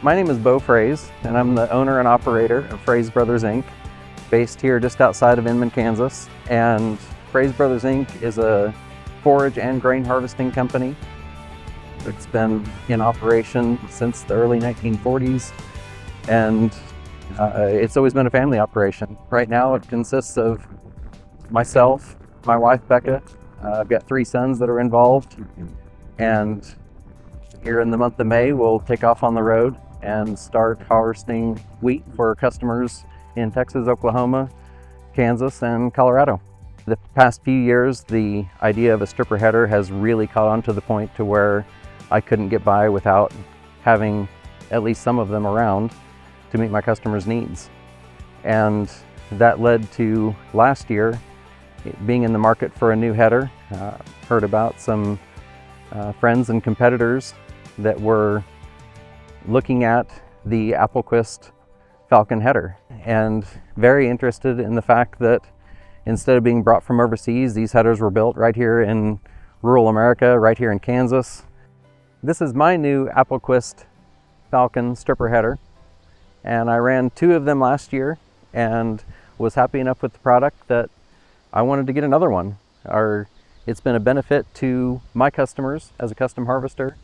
My name is Froese, and I'm the owner and operator of Froese Brothers Inc., based here just outside of Inman, Kansas. And Froese Brothers Inc. is a forage and grain harvesting company. It's been in operation since the early 1940s, and it's always been a family operation. Right now it consists of myself, my wife Becca. I've got 3 sons that are involved, and here in the month of May we'll take off on the road and start harvesting wheat for customers in Texas, Oklahoma, Kansas, and Colorado. The past few years, the idea of a stripper header has really caught on to the point to where I couldn't get by without having at least some of them around to meet my customers' needs. And that led to last year being in the market for a new header. Heard about some friends and competitors that were looking at the Applequist Falcon header, and very interested in the fact that instead of being brought from overseas, these headers were built right here in rural America, right here in Kansas. This is my new Applequist Falcon stripper header, and I ran 2 of them last year and was happy enough with the product that I wanted to get another one. It's been a benefit to my customers as a custom harvester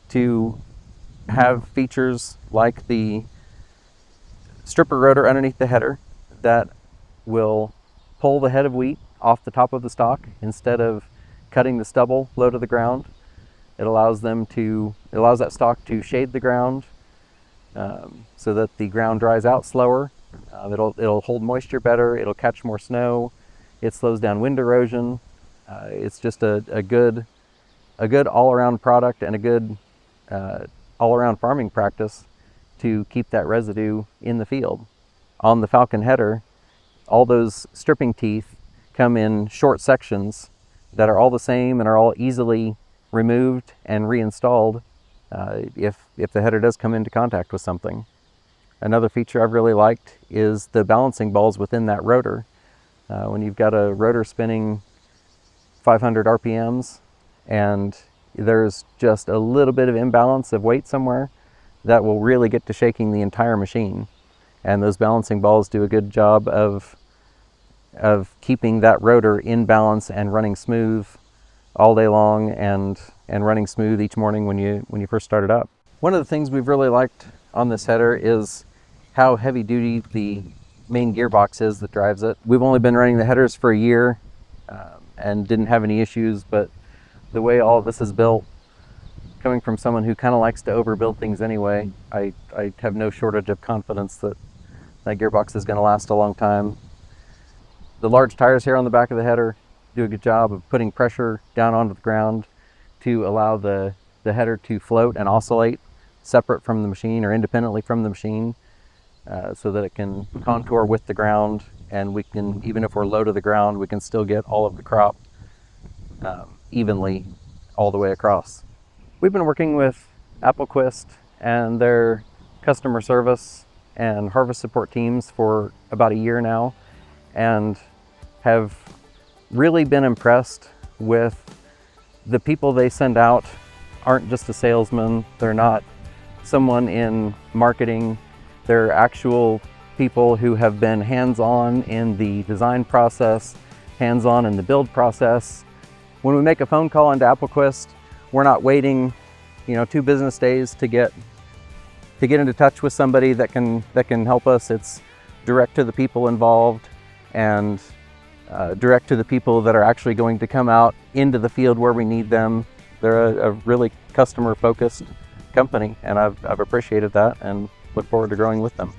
to have features like the stripper rotor underneath the header that will pull the head of wheat off the top of the stalk instead of cutting the stubble low to the ground. It allows that stalk to shade the ground so that the ground dries out slower. It'll hold moisture better. It'll catch more snow. It slows down wind erosion. It's just a good all-around product and a good all-around farming practice to keep that residue in the field. On the Falcon header, all those stripping teeth come in short sections that are all the same and are all easily removed and reinstalled if the header does come into contact with something. Another feature I've really liked is the balancing balls within that rotor. When you've got a rotor spinning 500 RPMs and there's just a little bit of imbalance of weight somewhere, that will really get to shaking the entire machine. And those balancing balls do a good job of keeping that rotor in balance and running smooth all day long, and running smooth each morning when you first start it up. One of the things we've really liked on this header is how heavy duty the main gearbox is that drives it. We've only been running the headers for a year and didn't have any issues, but the way all of this is built, coming from someone who kind of likes to overbuild things anyway, I have no shortage of confidence that that gearbox is going to last a long time. The large tires here on the back of the header do a good job of putting pressure down onto the ground to allow the header to float and oscillate separate from the machine or independently from the machine, so that it can contour with the ground, and we can, even if we're low to the ground, we can still get all of the crop evenly all the way across. We've been working with Applequist and their customer service and harvest support teams for about a year now, and have really been impressed with the people they send out. Aren't just a salesman, they're not someone in marketing, they're actual people who have been hands-on in the design process, hands-on in the build process. When we make a phone call into Applequist, we're not waiting 2 business days to get into touch with somebody that can help us. It's direct to the people involved, and direct to the people that are actually going to come out into the field where we need them. They're a really customer-focused company, and I've appreciated that and look forward to growing with them.